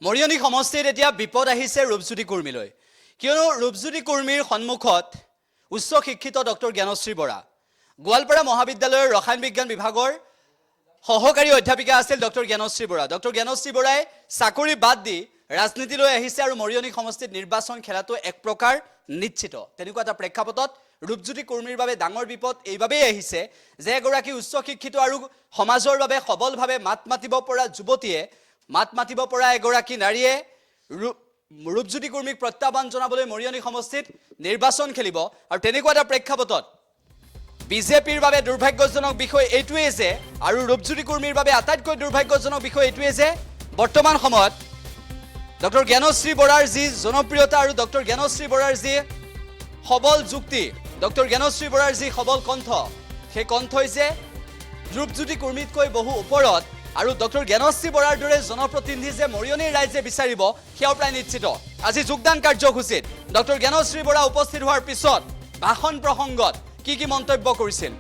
মৰিয়নি সমষ্টিত এতিয়া বিপদ আহিছে ৰূপজ্যোতি কুৰ্মীলৈ কিয়নো ৰূপজ্যোতি কুৰ্মীৰ সন্মুখত উচ্চ শিক্ষিত ডক্টৰ জ্ঞানশ্ৰী বৰা গোৱালপাৰা মহাবিদ্যালয়ৰ ৰসায়ন বিজ্ঞান বিভাগৰ সহকাৰী অধ্যাপিকা আছিল ডক্টৰ জ্ঞানশ্ৰী বৰা ডক্টৰ জ্ঞানশ্ৰী বৰাই চাকৰি বাদ দি ৰাজনীতিলৈ আহিছে আৰু মৰিয়নি সমষ্টিত নিৰ্বাচন খেলাটো এক প্ৰকাৰ নিশ্চিত তেনেকুৱা এটা প্ৰেক্ষাপটত ৰূপজ্যোতি কুৰ্মীৰ বাবে ডাঙৰ বিপদ এইভাৱেই আহিছে যে এগৰাকী উচ্চ শিক্ষিত আৰু সমাজৰ বাবে সবলভাৱে মাত মাতিব পৰা যুৱতীয়ে মাত মাতিব পৰা এগৰাকী নাৰীয়ে ৰূপজ্যোতি কুৰ্মীক প্ৰত্যাহ্বান জনাবলৈ মৰিয়নি সমষ্টিত নিৰ্বাচন খেলিব আৰু তেনেকুৱা এটা প্ৰেক্ষাপটত বিজেপিৰ বাবে দুৰ্ভাগ্যজনক বিষয় এইটোৱে যে আৰু ৰূপজ্যোতি কুৰ্মীৰ বাবে আটাইতকৈ দুৰ্ভাগ্যজনক বিষয় এইটোৱে যে বৰ্তমান সময়ত ডক্টৰ জ্ঞানশ্ৰী বৰাৰ যি জনপ্ৰিয়তা আৰু ডক্টৰ জ্ঞানশ্ৰী বৰাৰ যি সবল যুক্তি ডক্টৰ জ্ঞানশ্ৰী বৰাৰ যি সবল কণ্ঠ সেই কণ্ঠই যে ৰূপজ্যোতি কুৰ্মীতকৈ বহু ওপৰত আৰু ডক্টৰ জ্ঞানশ্ৰী বৰাৰ দৰে জনপ্ৰতিনিধি যে মৰিয়নিৰ ৰাইজে বিচাৰিব সেয়াও প্ৰায় নিশ্চিত আজি যোগদান কাৰ্যসূচীত ডক্টৰ জ্ঞানশ্ৰী বৰা উপস্থিত হোৱাৰ পিছত ভাষণ প্ৰসংগত কি মন্তব্য কৰিছিল